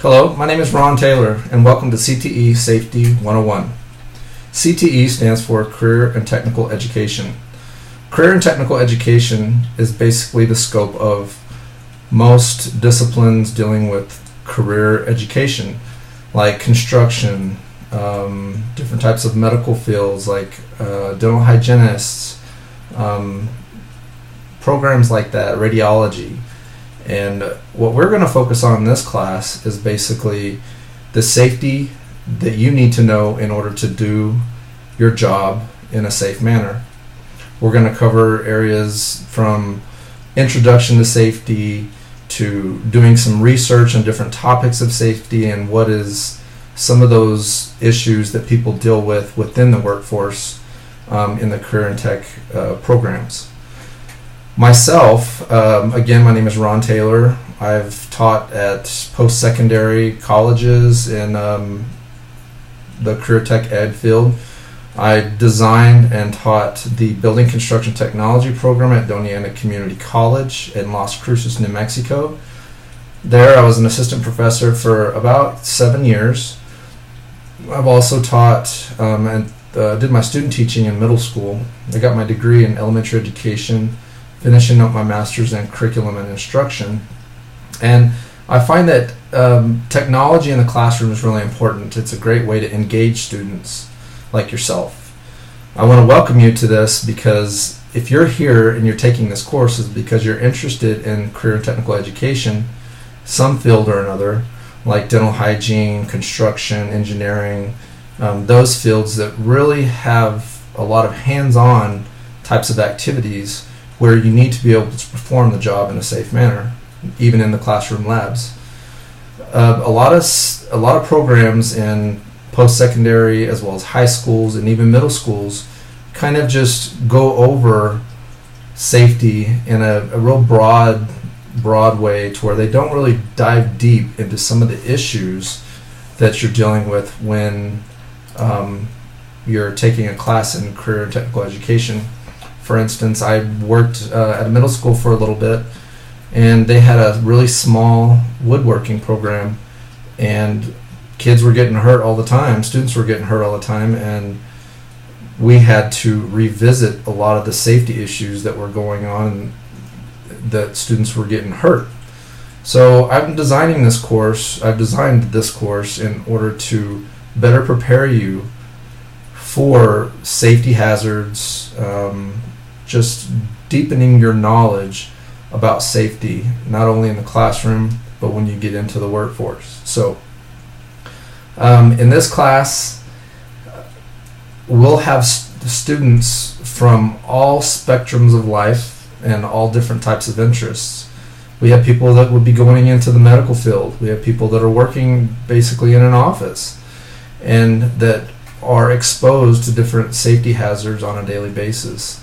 Hello, my name is Ron Taylor, and welcome to CTE Safety 101. CTE stands for Career and Technical Education. Career and Technical Education is basically the scope of most disciplines dealing with career education, like construction, different types of medical fields like dental hygienists, programs like that, radiology. And what we're going to focus on in this class is basically the safety that you need to know in order to do your job in a safe manner. We're going to cover areas from introduction to safety to doing some research on different topics of safety and what is some of those issues that people deal with within the workforce in the career and tech programs. Myself, again, my name is Ron Taylor. I've taught at post-secondary colleges in the career tech ed field. I designed and taught the building construction technology program at Doña Ana Community College in Las Cruces, New Mexico. There I was an assistant professor for about 7 years. I've also taught and did my student teaching in middle school. I got my degree in elementary education, finishing up my master's in curriculum and instruction. And I find that technology in the classroom is really important. It's a great way to engage students like yourself. I want to welcome you to this because if you're here and you're taking this course, it's because you're interested in career and technical education, some field or another, like dental hygiene, construction, engineering, those fields that really have a lot of hands-on types of activities where you need to be able to perform the job in a safe manner, even in the classroom labs. A lot of programs in post-secondary as well as high schools and even middle schools kind of just go over safety in a real broad way to where they don't really dive deep into some of the issues that you're dealing with when you're taking a class in career and technical education. For instance, I worked at a middle school for a little bit, and they had a really small woodworking program, and kids were getting hurt all the time, students were getting hurt all the time, and we had to revisit a lot of the safety issues that were going on that students were getting hurt. So I've designed this course in order to better prepare you for safety hazards, just deepening your knowledge about safety, not only in the classroom, but when you get into the workforce. So in this class, we'll have students from all spectrums of life and all different types of interests. We have people that would be going into the medical field. We have people that are working basically in an office and that are exposed to different safety hazards on a daily basis.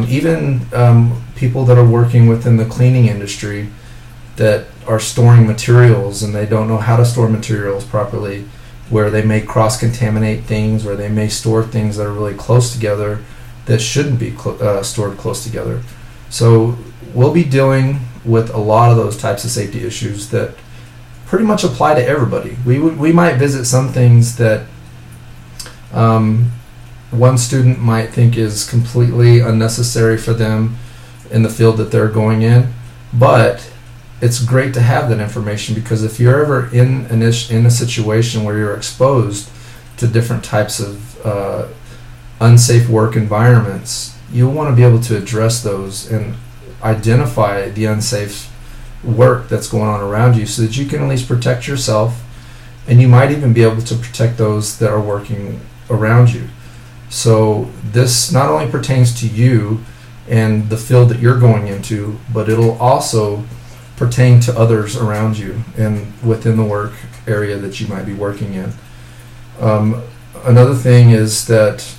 Even people that are working within the cleaning industry that are storing materials and they don't know how to store materials properly, where they may cross-contaminate things, or they may store things that are really close together that shouldn't be stored close together. So we'll be dealing with a lot of those types of safety issues that pretty much apply to everybody. We might visit some things that one student might think is completely unnecessary for them in the field that they're going in, but it's great to have that information, because if you're ever in a situation where you're exposed to different types of unsafe work environments, you'll want to be able to address those and identify the unsafe work that's going on around you so that you can at least protect yourself, and you might even be able to protect those that are working around you. So this not only pertains to you and the field that you're going into, but it'll also pertain to others around you and within the work area that you might be working in. Another thing is that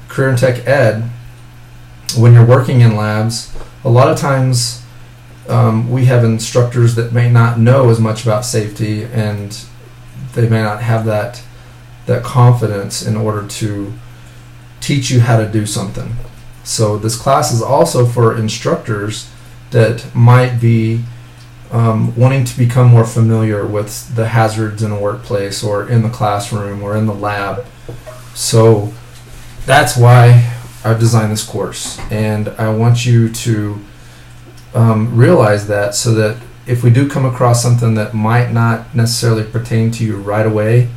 career and tech ed, when you're working in labs, a lot of times we have instructors that may not know as much about safety, and they may not have that confidence in order to teach you how to do something. So this class is also for instructors that might be wanting to become more familiar with the hazards in a workplace or in the classroom or in the lab. So that's why I've designed this course, and I want you to realize that, so that if we do come across something that might not necessarily pertain to you right away,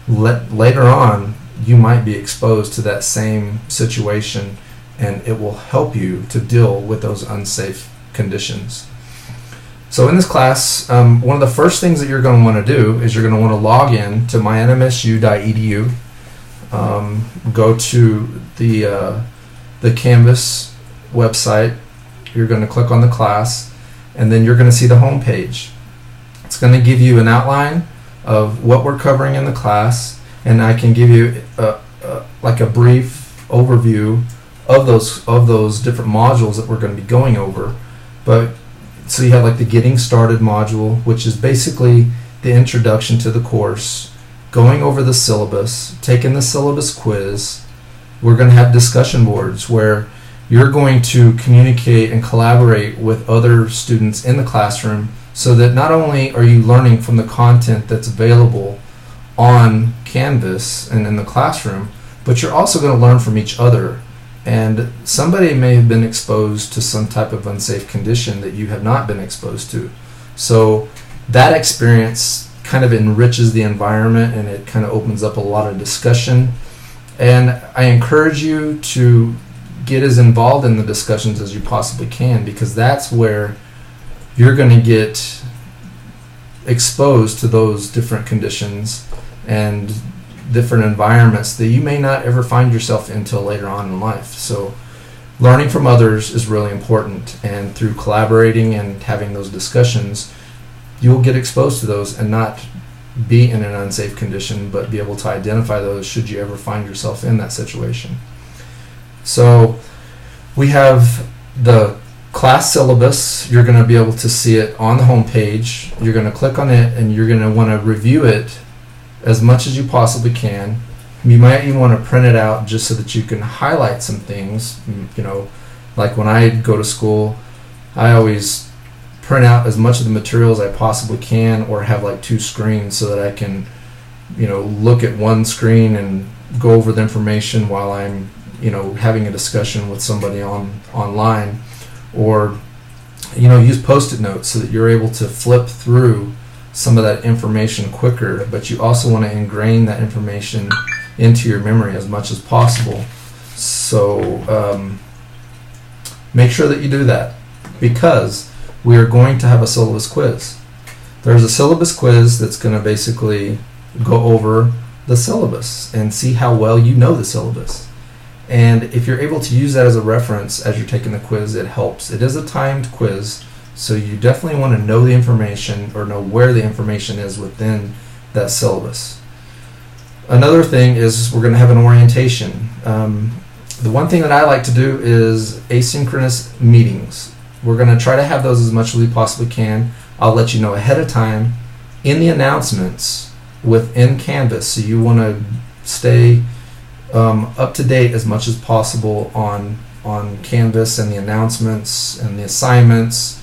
later on you might be exposed to that same situation, and it will help you to deal with those unsafe conditions. So in this class, one of the first things that you're going to want to do is you're going to want to log in to mynmsu.edu. Go to the Canvas website. You're going to click on the class, and then you're going to see the home page. It's going to give you an outline of what we're covering in the class, and I can give you like a brief overview of those different modules that we're going to be going over. But so you have like the Getting Started module, which is basically the introduction to the course, going over the syllabus, taking the syllabus quiz. We're going to have discussion boards where you're going to communicate and collaborate with other students in the classroom, so that not only are you learning from the content that's available on Canvas and in the classroom, but you're also going to learn from each other. And somebody may have been exposed to some type of unsafe condition that you have not been exposed to. So that experience kind of enriches the environment, and it kind of opens up a lot of discussion. And I encourage you to get as involved in the discussions as you possibly can, because that's where you're going to get exposed to those different conditions and different environments that you may not ever find yourself in until later on in life. So learning from others is really important, and through collaborating and having those discussions, you'll get exposed to those and not be in an unsafe condition, but be able to identify those should you ever find yourself in that situation. So we have the class syllabus. You're going to be able to see it on the home page. You're going to click on it, and you're going to want to review it as much as you possibly can. You might even want to print it out just so that you can highlight some things. You know, like when I go to school, I always print out as much of the material as I possibly can, or have like two screens so that I can, you know, look at one screen and go over the information while I'm, you know, having a discussion with somebody online, or, you know, use Post-it notes so that you're able to flip through some of that information quicker, but you also want to ingrain that information into your memory as much as possible. So make sure that you do that, because we are going to have a syllabus quiz. There's a syllabus quiz that's going to basically go over the syllabus and see how well you know the syllabus. And if you're able to use that as a reference as you're taking the quiz, it helps. It is a timed quiz, so you definitely want to know the information, or know where the information is within that syllabus. Another thing is we're going to have an orientation. The one thing that I like to do is asynchronous meetings. We're going to try to have those as much as we possibly can. I'll let you know ahead of time in the announcements within Canvas, so you want to stay up to date as much as possible on Canvas and the announcements and the assignments.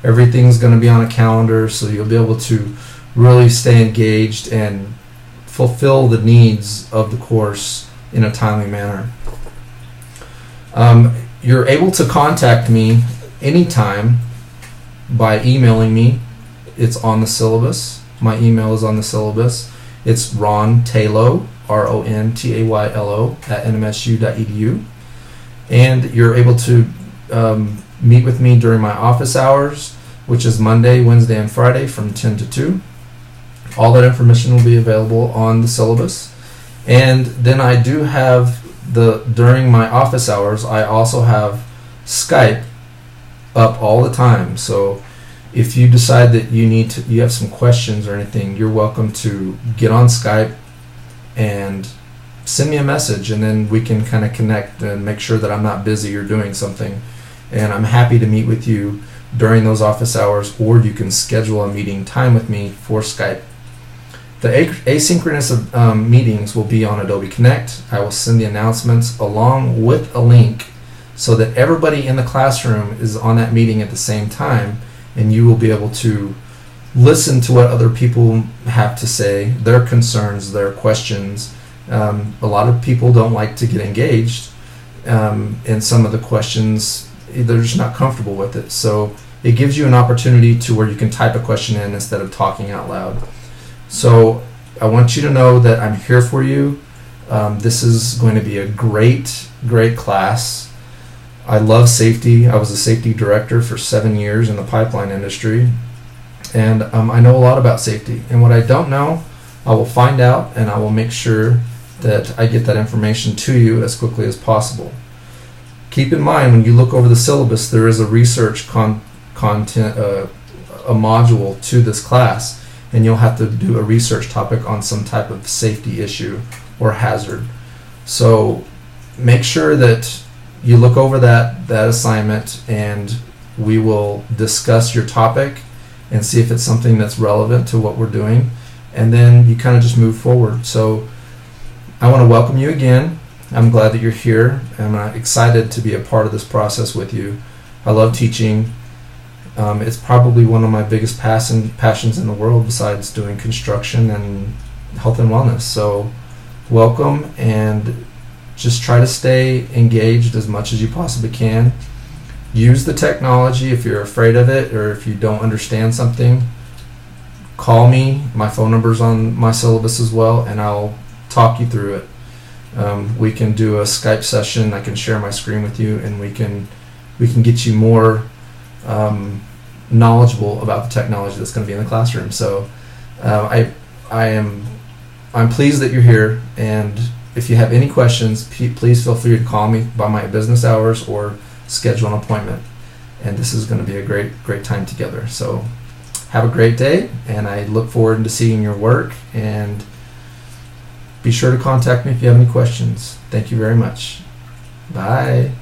Everything's going to be on a calendar, so you'll be able to really stay engaged and fulfill the needs of the course in a timely manner. You're able to contact me anytime by emailing me. It's on the syllabus. My email is on the syllabus. It's Ron Taylo, RONTAYLO @nmsu.edu. And you're able to meet with me during my office hours, which is Monday, Wednesday, and Friday from 10 to 2. All that information will be available on the syllabus. And then I do have during my office hours, I also have Skype up all the time. So if you decide that you have some questions or anything, you're welcome to get on Skype and send me a message, and then we can kind of connect and make sure that I'm not busy or doing something. And I'm happy to meet with you during those office hours, or you can schedule a meeting time with me for Skype. The asynchronous meetings will be on Adobe Connect. I will send the announcements along with a link so that everybody in the classroom is on that meeting at the same time, and you will be able to listen to what other people have to say, their concerns, their questions. A lot of people don't like to get engaged in some of the questions. They're just not comfortable with it. So it gives you an opportunity to where you can type a question in instead of talking out loud. So I want you to know that I'm here for you. This is going to be a great class. I love safety. I was a safety director for 7 years in the pipeline industry. And I know a lot about safety. And what I don't know, I will find out, and I will make sure that I get that information to you as quickly as possible. Keep in mind, when you look over the syllabus, there is a research content, a module to this class, and you'll have to do a research topic on some type of safety issue or hazard. So make sure that you look over that assignment, and we will discuss your topic and see if it's something that's relevant to what we're doing, and then you kind of just move forward. So I want to welcome you again. I'm glad that you're here. I'm excited to be a part of this process with you. I love teaching. It's probably one of my biggest passions in the world, besides doing construction and health and wellness. So welcome, and just try to stay engaged as much as you possibly can. Use the technology. If you're afraid of it, or if you don't understand something, call me. My phone number's on my syllabus as well, and I'll talk you through it. We can do a Skype session. I can share my screen with you, and we can get you more knowledgeable about the technology that's going to be in the classroom. So I'm pleased that you're here, and if you have any questions, please feel free to call me by my business hours or schedule an appointment. And this is going to be a great time together. So have a great day, and I look forward to seeing your work, and be sure to contact me if you have any questions. Thank you very much. Bye.